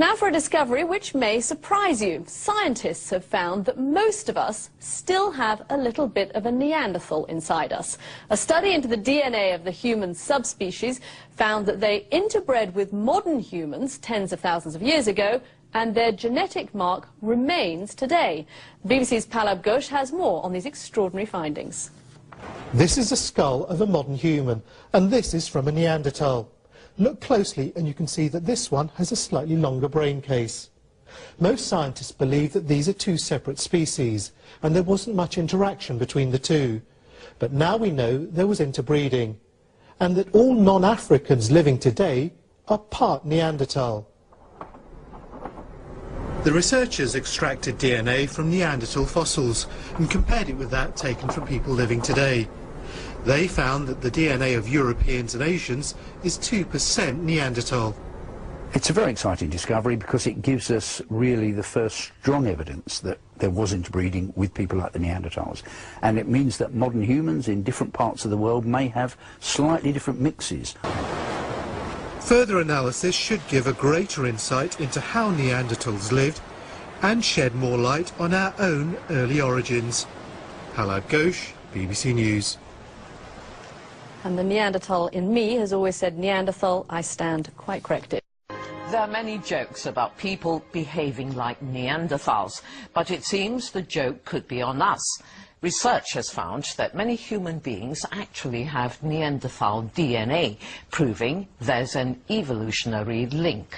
Now for a discovery which may surprise you. Scientists have found that most of us still have a little bit of a Neanderthal inside us. A study into the DNA of the human subspecies found that they interbred with modern humans tens of thousands of years ago, and their genetic mark remains today. BBC's Palab Ghosh has more on these extraordinary findings. This is a skull of a modern human, and this is from a Neanderthal. Look closely and you can see that this one has a slightly longer brain case. Most scientists believe that these are two separate species, and there wasn't much interaction between the two. But now we know there was interbreeding, and that all non-Africans living today are part Neanderthal. The researchers extracted DNA from Neanderthal fossils and compared it with that taken from people living today. They found that the DNA of Europeans and Asians is 2% Neanderthal. It's a very exciting discovery because it gives us really the first strong evidence that there was interbreeding with people like the Neanderthals. And it means that modern humans in different parts of the world may have slightly different mixes. Further analysis should give a greater insight into how Neanderthals lived and shed more light on our own early origins. Palab Ghosh, BBC News. And the Neanderthal in me has always said Neanderthal. I stand quite corrected. There are many jokes about people behaving like Neanderthals, but it seems the joke could be on us. Research has found that many human beings actually have Neanderthal DNA, proving there's an evolutionary link.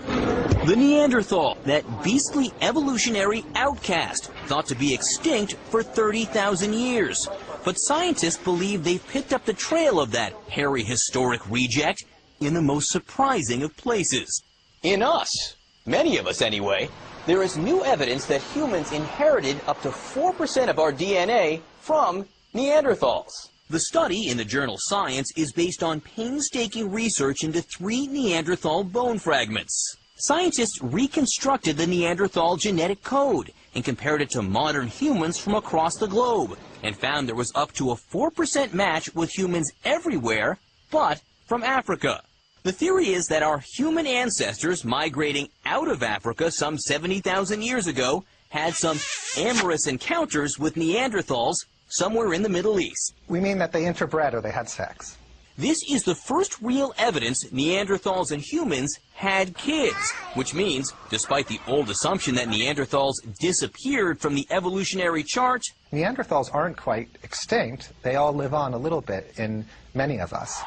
The Neanderthal, that beastly evolutionary outcast, thought to be extinct for 30,000 years. But scientists believe they've picked up the trail of that hairy historic reject in the most surprising of places. In us, many of us anyway, there is new evidence that humans inherited up to 4% of our DNA from Neanderthals. The study in the journal Science is based on painstaking research into 3 Neanderthal bone fragments. Scientists reconstructed the Neanderthal genetic code and compared it to modern humans from across the globe and found there was up to a 4% match with humans everywhere but from Africa. The theory is that our human ancestors migrating out of Africa some 70,000 years ago had some amorous encounters with Neanderthals somewhere in the Middle East. We mean that they interbred or they had sex. This is the first real evidence Neanderthals and humans had kids, which means, despite the old assumption that Neanderthals disappeared from the evolutionary chart, Neanderthals aren't quite extinct. They all live on a little bit in many of us.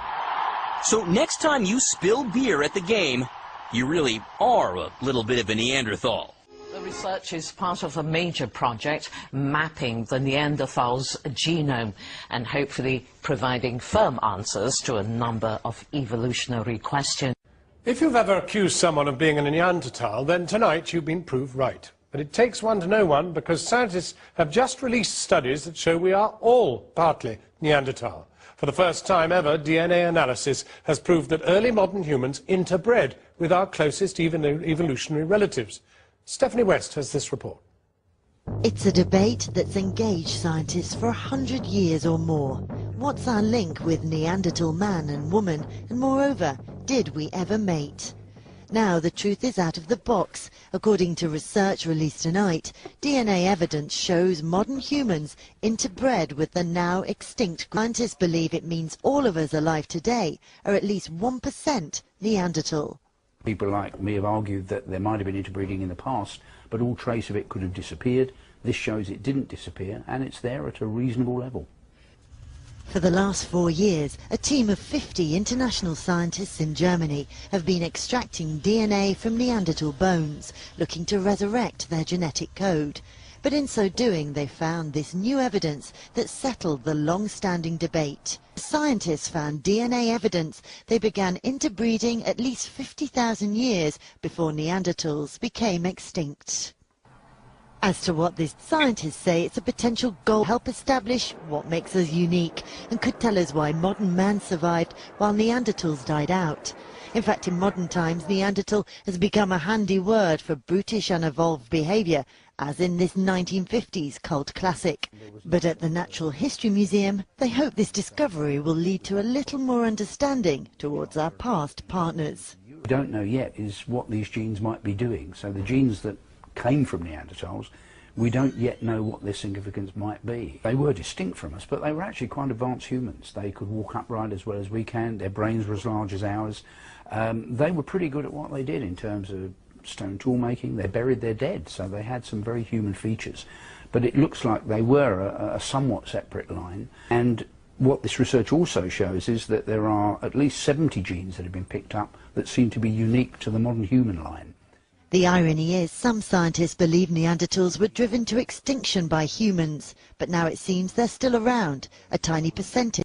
So next time you spill beer at the game, you really are a little bit of a Neanderthal. The research is part of a major project mapping the Neanderthal's genome and hopefully providing firm answers to a number of evolutionary questions. If you've ever accused someone of being a Neanderthal, then tonight you've been proved right. But it takes one to know one, because scientists have just released studies that show we are all partly Neanderthal. For the first time ever, DNA analysis has proved that early modern humans interbred with our closest evolutionary relatives. Stephanie West has this report. It's a debate that's engaged scientists for 100 years or more. What's our link with Neanderthal man and woman? And moreover, did we ever mate? Now the truth is out of the box. According to research released tonight, DNA evidence shows modern humans interbred with the now extinct. Scientists believe it means all of us alive today are at least 1% Neanderthal. People like me have argued that there might have been interbreeding in the past, but all trace of it could have disappeared. This shows it didn't disappear, and it's there at a reasonable level. For the last 4 years, a team of 50 international scientists in Germany have been extracting DNA from Neanderthal bones, looking to resurrect their genetic code. But in so doing, they found this new evidence that settled the long-standing debate. Scientists found DNA evidence they began interbreeding at least 50,000 years before Neanderthals became extinct. As to what these scientists say, it's a potential goal to help establish what makes us unique and could tell us why modern man survived while Neanderthals died out. In fact, in modern times, Neanderthal has become a handy word for brutish, unevolved behaviour, as in this 1950s cult classic. But at the Natural History Museum, they hope this discovery will lead to a little more understanding towards our past partners. we don't know yet is what these genes might be doing. So the genes that came from Neanderthals, we don't yet know what their significance might be. They were distinct from us, but they were actually quite advanced humans. They could walk upright as well as we can. Their brains were as large as ours. They were pretty good at what they did in terms of stone tool making. They buried their dead, so they had some very human features. But it looks like they were a somewhat separate line. And what this research also shows is that there are at least 70 genes that have been picked up that seem to be unique to the modern human line. The irony is some scientists believe Neanderthals were driven to extinction by humans, but now it seems they're still around, a tiny percentage.